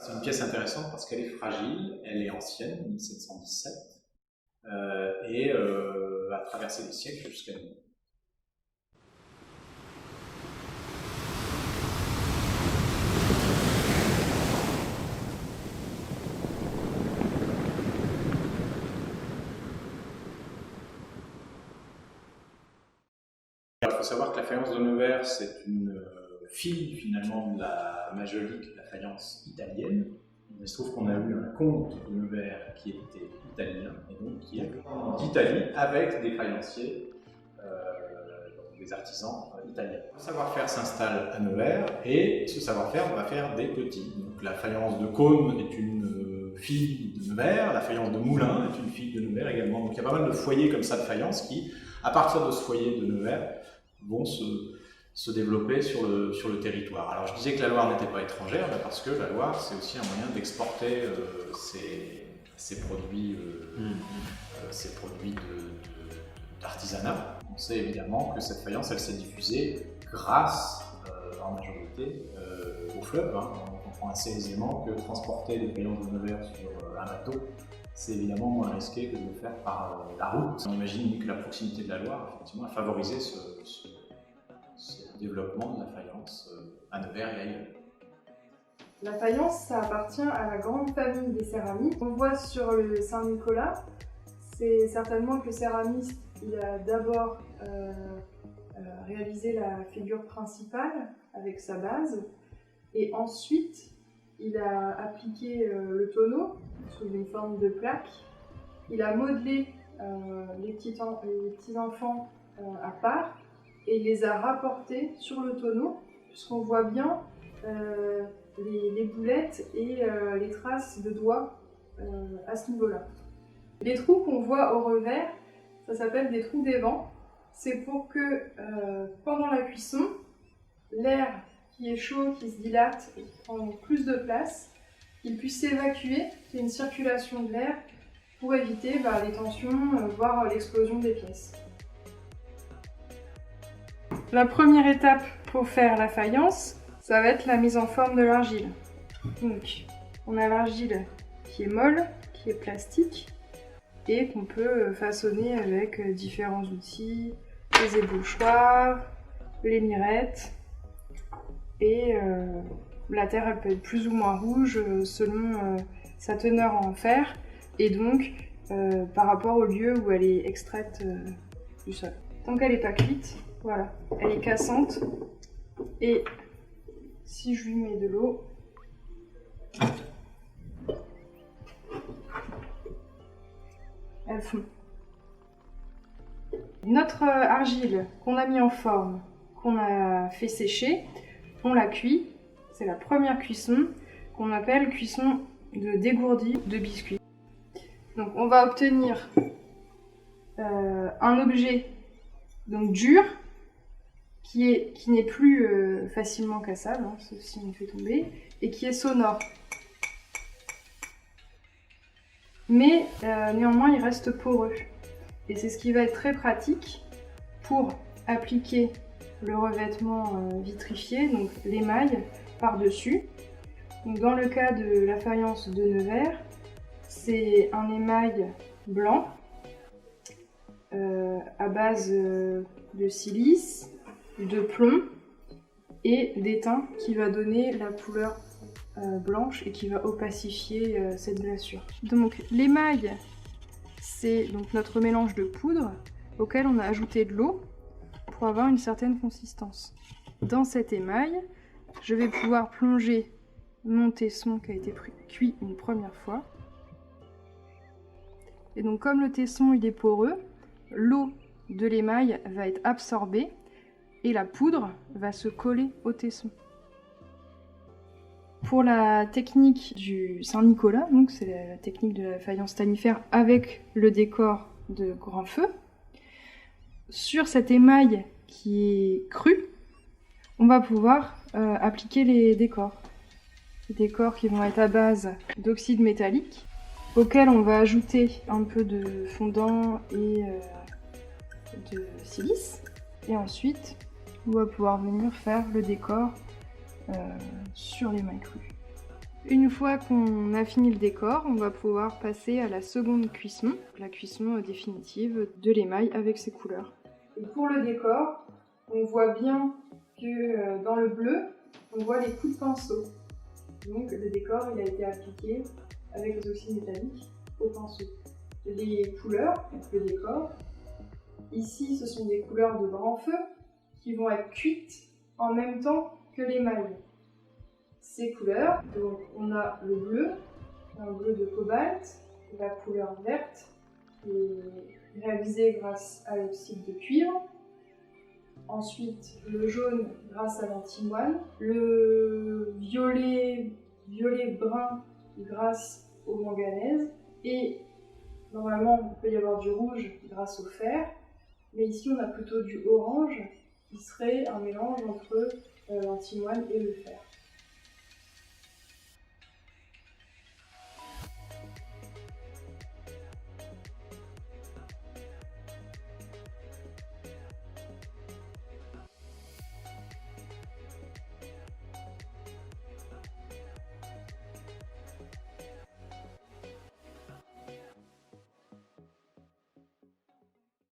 C'est une pièce intéressante parce qu'elle est fragile, elle est ancienne, 1717, et a traversé les siècles jusqu'à nous. Il faut savoir que la faïence de Nevers, c'est une fille finalement de la majolique, la faïence italienne. Il se trouve qu'on a eu un comte de Nevers qui était italien, et donc qui est d'Italie avec des faïenciers, des artisans italiens. Le savoir-faire s'installe à Nevers et ce savoir-faire va faire des petits. Donc la faïence de Caunes est une fille de Nevers, la faïence de Moulins est une fille de Nevers également. Donc il y a pas mal de foyers comme ça de faïence qui, à partir de ce foyer de Nevers, vont se développer sur le territoire. Alors je disais que la Loire n'était pas étrangère, parce que la Loire c'est aussi un moyen d'exporter ces produits, d'artisanat. On sait évidemment que cette faïence elle s'est diffusée grâce en majorité au fleuve. On comprend assez aisément que transporter des faïences de Nevers sur un bateau, c'est évidemment moins risqué que de le faire par la route. On imagine que la proximité de la Loire effectivement, a favorisé ce développement de la faïence à Nevers et ailleurs. La faïence, ça appartient à la grande famille des céramiques. On voit sur le Saint-Nicolas, c'est certainement que le céramiste il a d'abord réalisé la figure principale avec sa base, et ensuite il a appliqué le tonneau sous une forme de plaque. Il a modelé les petits enfants à part et il les a rapportés sur le tonneau, puisqu'on voit bien les boulettes et les traces de doigts à ce niveau-là. Les trous qu'on voit au revers, ça s'appelle des trous d'évent. C'est pour que pendant la cuisson, l'air qui est chaud, qui se dilate et qui prend plus de place, il puisse s'évacuer, qu'il y ait une circulation de l'air pour éviter les tensions, voire l'explosion des pièces. La première étape pour faire la faïence, ça va être la mise en forme de l'argile. Donc, on a l'argile qui est molle, qui est plastique, et qu'on peut façonner avec différents outils, les ébauchoirs, les mirettes, et la terre elle peut être plus ou moins rouge selon sa teneur en fer, et donc par rapport au lieu où elle est extraite du sol. Tant qu'elle n'est pas cuite, voilà, elle est cassante, et si je lui mets de l'eau, elle fond. Notre argile qu'on a mis en forme, qu'on a fait sécher, on la cuit. C'est la première cuisson qu'on appelle cuisson de dégourdi de biscuit. Donc on va obtenir un objet donc dur qui n'est plus facilement cassable, sauf si on le fait tomber, et qui est sonore. Mais néanmoins il reste poreux. Et c'est ce qui va être très pratique pour appliquer le revêtement vitrifié, donc l'émail par-dessus. Dans le cas de la faïence de Nevers, c'est un émail blanc à base de silice, de plomb et d'étain qui va donner la couleur blanche et qui va opacifier cette glaçure. Donc l'émail, c'est donc notre mélange de poudre auquel on a ajouté de l'eau pour avoir une certaine consistance. Dans cet émail, je vais pouvoir plonger mon tesson qui a été cuit une première fois. Et donc comme le tesson il est poreux, l'eau de l'émail va être absorbée et la poudre va se coller au tesson. Pour la technique du Saint-Nicolas, donc c'est la technique de la faïence tanifère avec le décor de grand feu, sur cet émail qui est cru, on va pouvoir appliquer les décors. Les décors qui vont être à base d'oxyde métallique, auquel on va ajouter un peu de fondant et de silice. Et ensuite, on va pouvoir venir faire le décor sur l'émail cru. Une fois qu'on a fini le décor, on va pouvoir passer à la seconde cuisson, la cuisson définitive de l'émail avec ses couleurs. Et pour le décor, on voit bien que dans le bleu, on voit les coups de pinceau. Donc le décor il a été appliqué avec les oxydes métalliques au pinceau. Les couleurs, donc le décor, ici ce sont des couleurs de grand feu qui vont être cuites en même temps que l'émail. Ces couleurs, donc on a le bleu, un bleu de cobalt, la couleur verte qui est réalisée grâce à l'oxyde de cuivre. Ensuite, le jaune grâce à l'antimoine, le violet brun grâce au manganèse, et normalement il peut y avoir du rouge grâce au fer, mais ici on a plutôt du orange qui serait un mélange entre l'antimoine et le fer.